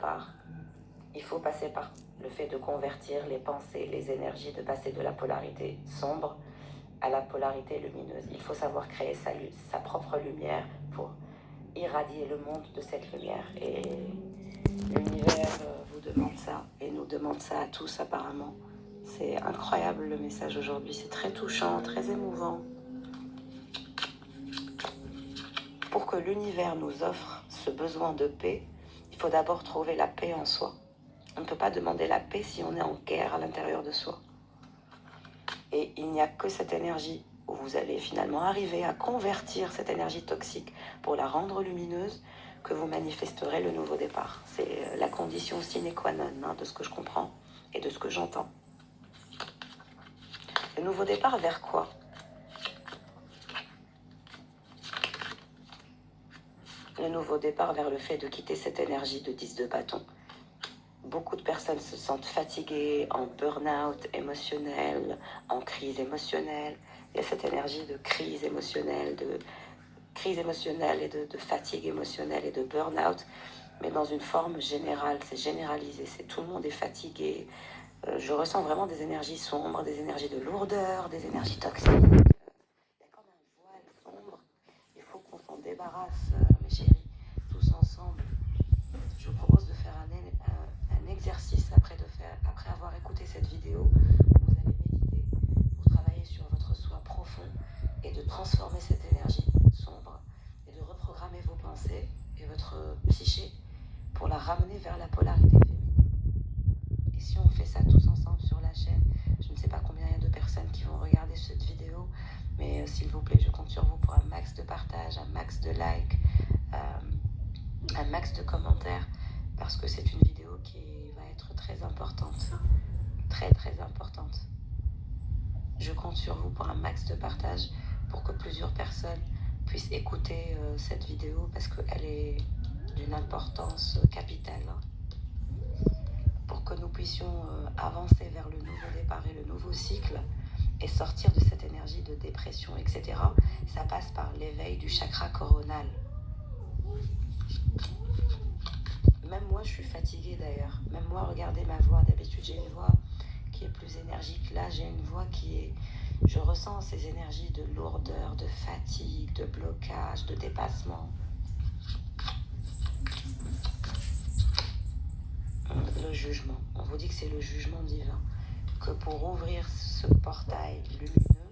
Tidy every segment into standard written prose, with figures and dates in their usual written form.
départ, il faut passer par le fait de convertir les pensées, les énergies, de passer de la polarité sombre à la polarité lumineuse. Il faut savoir créer sa propre lumière pour irradier le monde de cette lumière. Et l'univers vous demande ça, et nous demande ça à tous apparemment. C'est incroyable le message aujourd'hui, c'est très touchant, très émouvant. Pour que l'univers nous offre ce besoin de paix, il faut d'abord trouver la paix en soi. On ne peut pas demander la paix si on est en guerre à l'intérieur de soi. Et il n'y a que cette énergie où vous allez finalement arriver à convertir cette énergie toxique pour la rendre lumineuse que vous manifesterez le nouveau départ. C'est la condition sine qua non de ce que je comprends et de ce que j'entends. Le nouveau départ vers quoi? Le nouveau départ vers le fait de quitter cette énergie de 10 de bâton. Beaucoup de personnes se sentent fatiguées, en burn-out émotionnel, en crise émotionnelle. Il y a cette énergie de crise émotionnelle et de fatigue émotionnelle et de burn-out, mais dans une forme générale, c'est généralisé, tout le monde est fatigué. Je ressens vraiment des énergies sombres, des énergies de lourdeur, des énergies toxiques. Il y a comme un voile sombre, il faut qu'on s'en débarrasse, mes chéris, tous ensemble. Je vous propose de faire un exercice après avoir écouté cette vidéo. Vous allez méditer pour travailler sur votre soi profond et de transformer cette énergie sombre et de reprogrammer vos pensées et votre psyché pour la ramener vers la polarité féminine. Et si on fait ça tous ensemble sur la chaîne, je ne sais pas combien il y a de personnes qui vont regarder cette vidéo, mais s'il vous plaît, je compte sur vous pour un max de partage, un max de likes, un max de commentaires, parce que c'est une vidéo qui va être très importante, très très importante. Je compte sur vous pour un max de partage pour que plusieurs personnes puissent écouter cette vidéo, parce qu'elle est d'une importance capitale, pour que nous puissions avancer vers le nouveau départ et le nouveau cycle et sortir de cette énergie de dépression, etc. Ça passe par l'éveil du chakra coronal. Même moi, je suis fatiguée d'ailleurs. Même moi, regardez ma voix. D'habitude, j'ai une voix qui est plus énergique. Là, j'ai une voix qui est... Je ressens ces énergies de lourdeur, de fatigue, de blocage, de dépassement. Le jugement. On vous dit que c'est le jugement divin. Que pour ouvrir ce portail lumineux,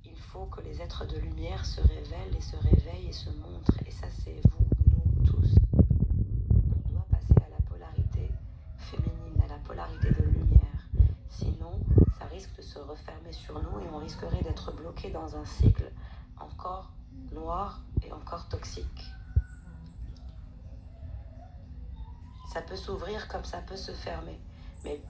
il faut que les êtres de lumière se révèlent et se réveillent et se montrent. Et ça, c'est vous, nous, tous. On doit passer à la polarité féminine, à la polarité de lumière. Sinon, ça risque de se refermer sur nous et on risquerait d'être bloqué dans un cycle encore noir et encore toxique. Ça peut s'ouvrir comme ça peut se fermer. Mais